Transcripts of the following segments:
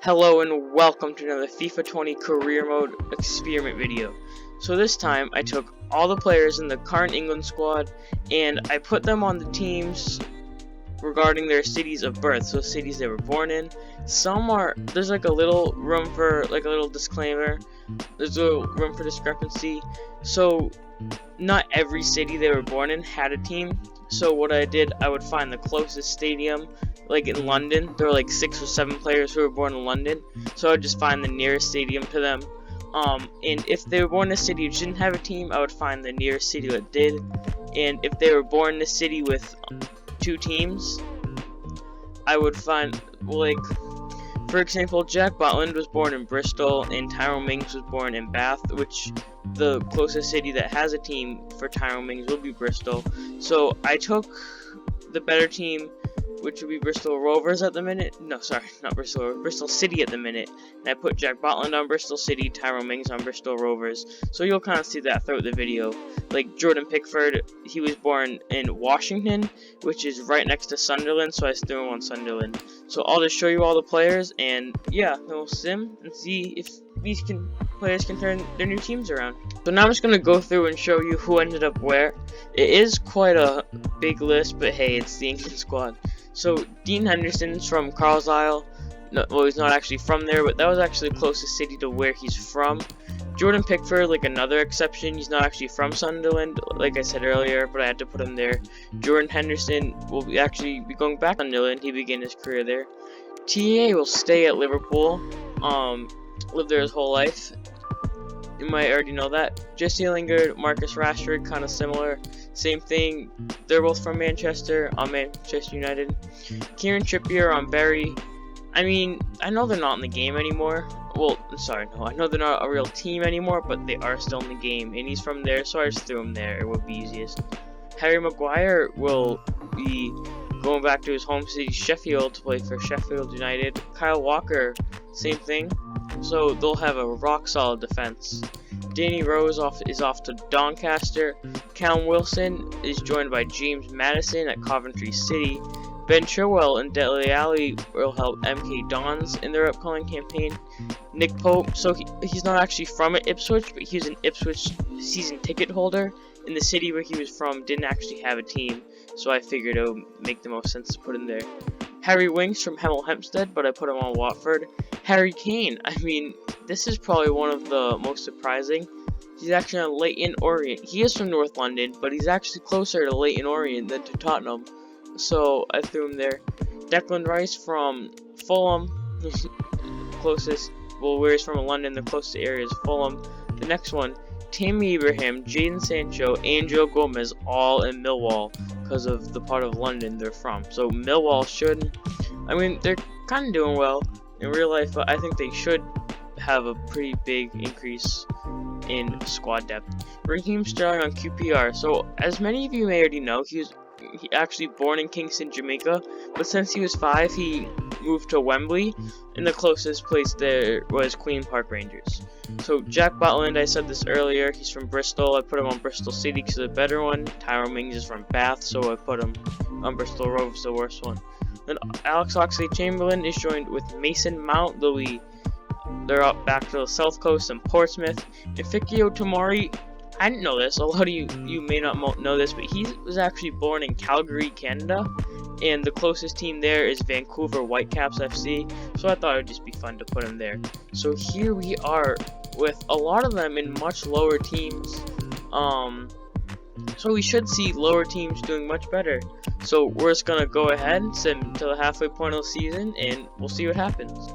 Hello and welcome to another FIFA 20 career mode experiment video. So this time I took all the players in the current England squad and I put them on the teams regarding their cities of birth, so cities they were born in. There's like a little room for like a little disclaimer. There's a little room for discrepancy. So not every city they were born in had a team. So what I did, I would find the closest stadium. Like in London, there were like 6 or 7 players who were born in London, so I would just find the nearest stadium to them. And if they were born in a city which didn't have a team, I would find the nearest city that did. And if they were born in a city with 2 teams, I would find, like, for example, Jack Butland was born in Bristol and Tyrone Mings was born in Bath, which the closest city that has a team for Tyrone Mings will be Bristol. So I took the better team, which would be Bristol Rovers at the minute. No, sorry, not Bristol. Bristol City at the minute. And I put Jack Butland on Bristol City, Tyrone Mings on Bristol Rovers. So you'll kind of see that throughout the video. Like Jordan Pickford, he was born in Washington, which is right next to Sunderland, so I threw him on Sunderland. So I'll just show you all the players, and yeah, then we'll sim and see if these players can turn their new teams around. So now I'm just going to go through and show you who ended up where. It is quite a big list, but hey, it's the England squad. So Dean Henderson's from Carlisle. No, well, he's not actually from there, but that was actually the closest city to where he's from. Jordan Pickford, like another exception, he's not actually from Sunderland, like I said earlier, but I had to put him there. Jordan Henderson will actually be going back to Sunderland. He began his career there. TA will stay at Liverpool. Lived there his whole life. You might already know that. Jesse Lingard, Marcus Rashford, kind of similar. Same thing. They're both from Manchester, on Manchester United. Kieran Trippier on Bury. I mean, I know they're not in the game anymore. Well, sorry, no, I know they're not a real team anymore, but they are still in the game, and he's from there, so I just threw him there. It would be easiest. Harry Maguire will be going back to his home city, Sheffield, to play for Sheffield United. Kyle Walker, same thing. So they'll have a rock-solid defense. Danny Rose is off to Doncaster. Callum Wilson is joined by James Maddison at Coventry City. Ben Chilwell and Dele Alli will help MK Dons in their upcoming campaign. Nick Pope, so he's not actually from Ipswich, but he was an Ipswich season ticket holder, and the city where he was from didn't actually have a team, so I figured it would make the most sense to put him there. Harry Winks from Hemel Hempstead, but I put him on Watford. Harry Kane, I mean, this is probably one of the most surprising. He's actually on Leyton Orient. He is from North London, but he's actually closer to Leyton Orient than to Tottenham, so I threw him there. Declan Rice from Fulham, closest, well, where he's from in London, the closest area is Fulham. The next one, Tammy Abraham, Jadon Sancho, and Joe Gomez, all in Millwall because of the part of London they're from. So Millwall they're kind of doing well in real life, but I think they should have a pretty big increase in squad depth. Raheem Sterling on QPR. So as many of you may already know, he actually born in Kingston, Jamaica, but since he was 5, he moved to Wembley, and the closest place there was Queen Park Rangers. So Jack Butland, I said this earlier, he's from Bristol. I put him on Bristol City because he's a better one. Tyrone Mings is from Bath, so I put him on Bristol Rovers, the worst one. Then Alex Oxlade-Chamberlain is joined with Mason Mount. They're up back to the south coast in Portsmouth. And Fikio Tomori, I didn't know this, a lot of you may not know this, but he was actually born in Calgary, Canada, and the closest team there is Vancouver Whitecaps FC, so I thought it would just be fun to put him there. So here we are with a lot of them in much lower teams, so we should see lower teams doing much better. So we're just going to go ahead and sim to the halfway point of the season, and we'll see what happens.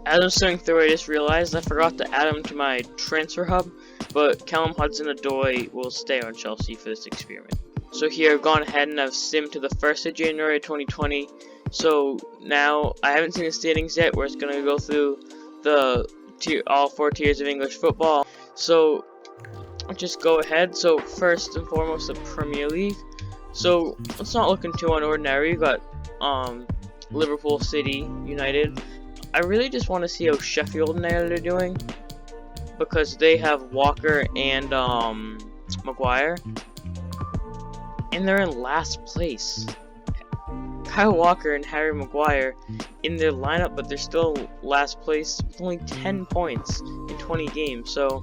As I was going through, I just realized I forgot to add him to my transfer hub, but Callum Hudson-Odoi will stay on Chelsea for this experiment. So here I've gone ahead and I've simmed to the 1st of January 2020. So now I haven't seen the standings yet. We're just going to go through all 4 tiers of English football. So I'll just go ahead. So first and foremost, the Premier League. So it's not looking too unordinary. You got Liverpool City United. I really just want to see how Sheffield United are doing, because they have Walker and Maguire, and they're in last place. Kyle Walker and Harry Maguire in their lineup, but they're still last place with only 10 points in 20 games. So,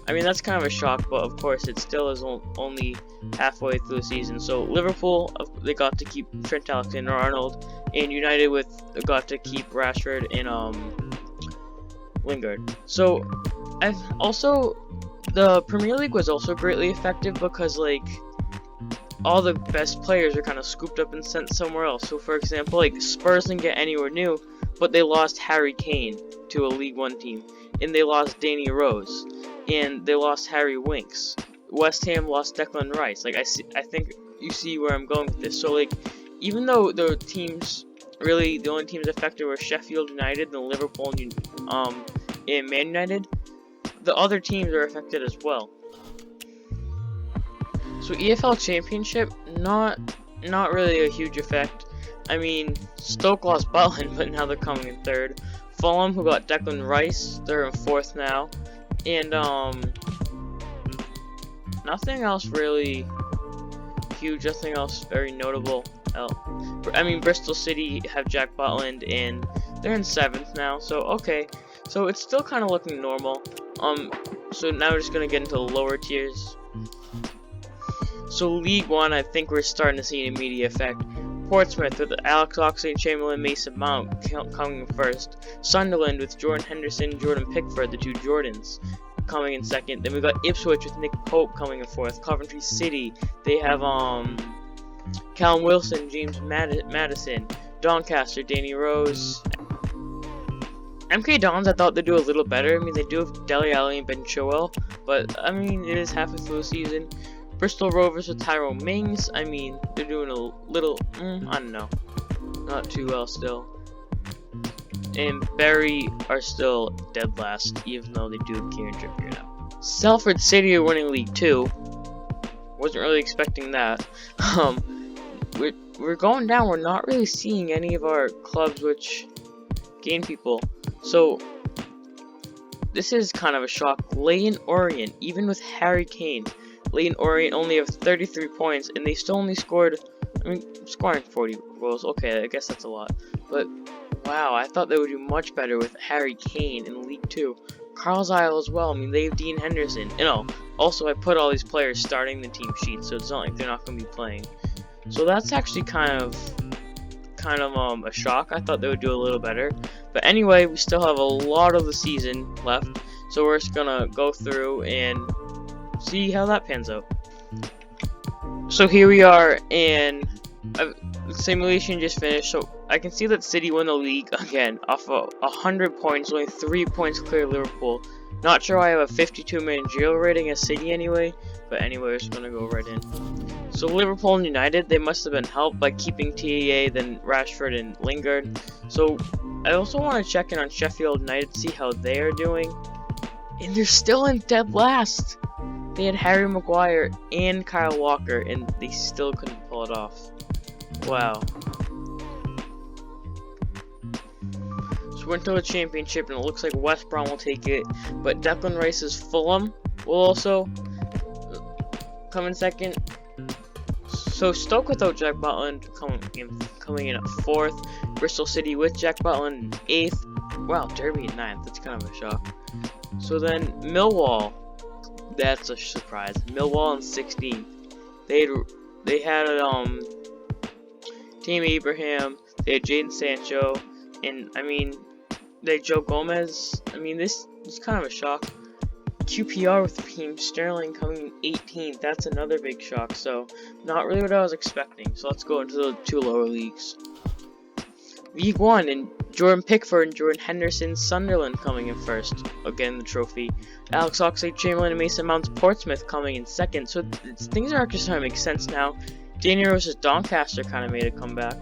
I mean, that's kind of a shock, but of course, it still is only halfway through the season. So, Liverpool, they got to keep Trent Alexander-Arnold, and United got to keep Rashford and Lingard. So, the Premier League was also greatly effective because, like, all the best players are kind of scooped up and sent somewhere else. So, for example, like, Spurs didn't get anywhere new, but they lost Harry Kane to a League One team, and they lost Danny Rose, and they lost Harry Winks. West Ham lost Declan Rice. Like, I think you see where I'm going with this. So, like, even though the only teams affected were Sheffield United, and Liverpool, and Man United, the other teams are affected as well. So EFL Championship, not really a huge effect. I mean, Stoke lost Butland, but now they're coming in third. Fulham, who got Declan Rice, they're in fourth now. And nothing else really huge, nothing else very notable. I mean, Bristol City have Jack Butland, and they're in seventh now. So okay, so it's still kind of looking normal. So now we're just gonna get into the lower tiers. So League One, I think we're starting to see an immediate effect. Portsmouth with Alex Oxlade-Chamberlain, Mason Mount coming in first. Sunderland with Jordan Henderson, Jordan Pickford, the two Jordans, coming in second. Then we got Ipswich with Nick Pope coming in fourth. Coventry City, they have Callum Wilson, James Maddison. Doncaster, Danny Rose. MK Dons, I thought they'd do a little better. I mean, they do have Dele Alli and Ben Chilwell, but I mean, it is halfway through the season. Bristol Rovers with Tyrone Mings. I mean, they're doing a little, I don't know, not too well still. And Bury are still dead last, even though they do have Kieran Trippier now. Salford City are winning League 2. Wasn't really expecting that. We're going down. We're not really seeing any of our clubs which gain people. So this is kind of a shock. Leyton Orient, even with Harry Kane, Leyton Orient only have 33 points, and they still only scored, I mean, scoring 40 goals. Okay, I guess that's a lot. But, wow, I thought they would do much better with Harry Kane in League 2. Carlisle as well. I mean, they have Dean Henderson. You know, also, I put all these players starting the team sheet, so it's not like they're not going to be playing. So that's actually kind of a shock. I thought they would do a little better. But anyway, we still have a lot of the season left, so we're just going to go through and see how that pans out. So here we are, and the simulation just finished. So I can see that City won the league again off of 100 points, only 3 points clear of Liverpool. Not sure I have a 52 managerial rating as City anyway, but anyway, we're just gonna go right in. So Liverpool and United, they must have been helped by keeping TAA, then Rashford and Lingard. So I also want to check in on Sheffield United, see how they are doing, and they're still in dead last. They had Harry Maguire and Kyle Walker, and they still couldn't pull it off. Wow. So we're into the championship, and it looks like West Brom will take it, but Declan Rice's Fulham will also come in second. So Stoke without Jack Butland coming in at 4th. Bristol City with Jack Butland in 8th. Wow, Derby in 9th. That's kind of a shock. So then Millwall. That's a surprise. Millwall in 16th. They had Team Abraham. They had Jadon Sancho, and I mean they had Joe Gomez. I mean this is kind of a shock. QPR with Raheem Sterling coming in 18th. That's another big shock. So not really what I was expecting. So let's go into the two lower leagues. League 1, and Jordan Pickford and Jordan Henderson, Sunderland coming in first. Again, the trophy. Alex Oxlade-Chamberlain and Mason Mount's Portsmouth coming in second. So things are actually starting to make sense now. Danny Rose's Doncaster kind of made a comeback.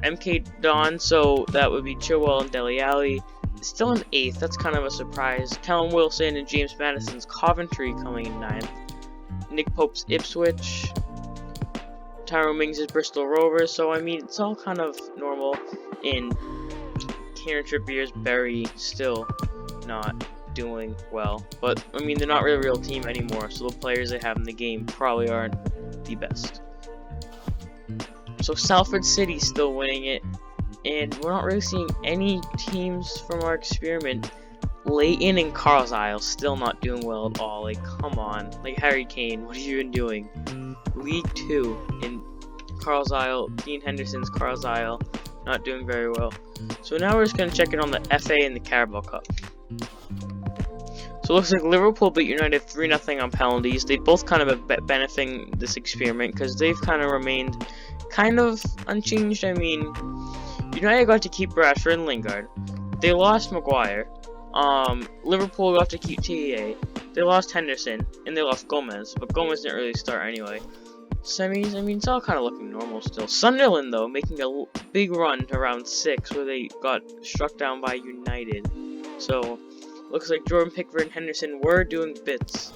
MK Don, so that would be Chilwell and Dele Alli, still in 8th. That's kind of a surprise. Callum Wilson and James Maddison's Coventry coming in 9th. Nick Pope's Ipswich. Tyrone Mings' Bristol Rovers. So I mean, it's all kind of normal. In Kieran Trippier's Bury still not doing well, but I mean they're not really a real team anymore, so the players they have in the game probably aren't the best. So Salford City still winning it. and we're not really seeing any teams from our experiment. Leighton and Carlisle still not doing well at all. Like, come on. Like, Harry Kane, what are you even doing? League 2 in Carlisle, Dean Henderson's Carlisle, not doing very well. So now we're just going to check it on the FA and the Carabao Cup. So it looks like Liverpool beat United 3-0 on penalties. They both kind of been benefiting this experiment because they've kind of remained kind of unchanged. I mean, United got to keep Rashford and Lingard. They lost Maguire. Liverpool got to keep TEA. They lost Henderson and they lost Gomez, but Gomez didn't really start anyway. Semis, I mean, it's all kind of looking normal still. Sunderland, though, making a big run to round 6 where they got struck down by United. So, looks like Jordan Pickford and Henderson were doing bits.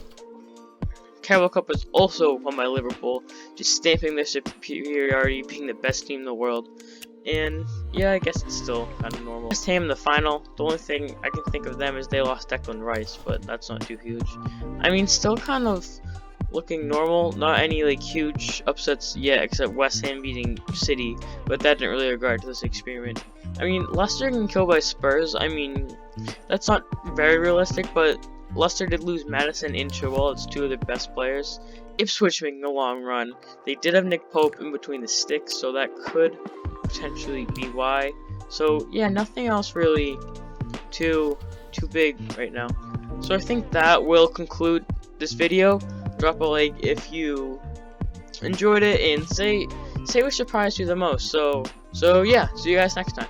Carabao Cup was also won by Liverpool, just stamping their superiority, being the best team in the world. And yeah, I guess it's still kind of normal. West Ham in the final. The only thing I can think of them is they lost Declan Rice, but that's not too huge. I mean, still kind of looking normal. Not any like huge upsets yet, except West Ham beating City, but that didn't really regard to this experiment. I mean, Leicester getting killed by Spurs. I mean, that's not very realistic, but Leicester did lose Maddison and Chilwell. It's two of their best players. Ipswich making a long run. They did have Nick Pope in between the sticks, so that could potentially be why. So yeah, nothing else really too big right now. So I think that will conclude this video. Drop a like if you enjoyed it, and say what surprised you the most. So yeah, see you guys next time.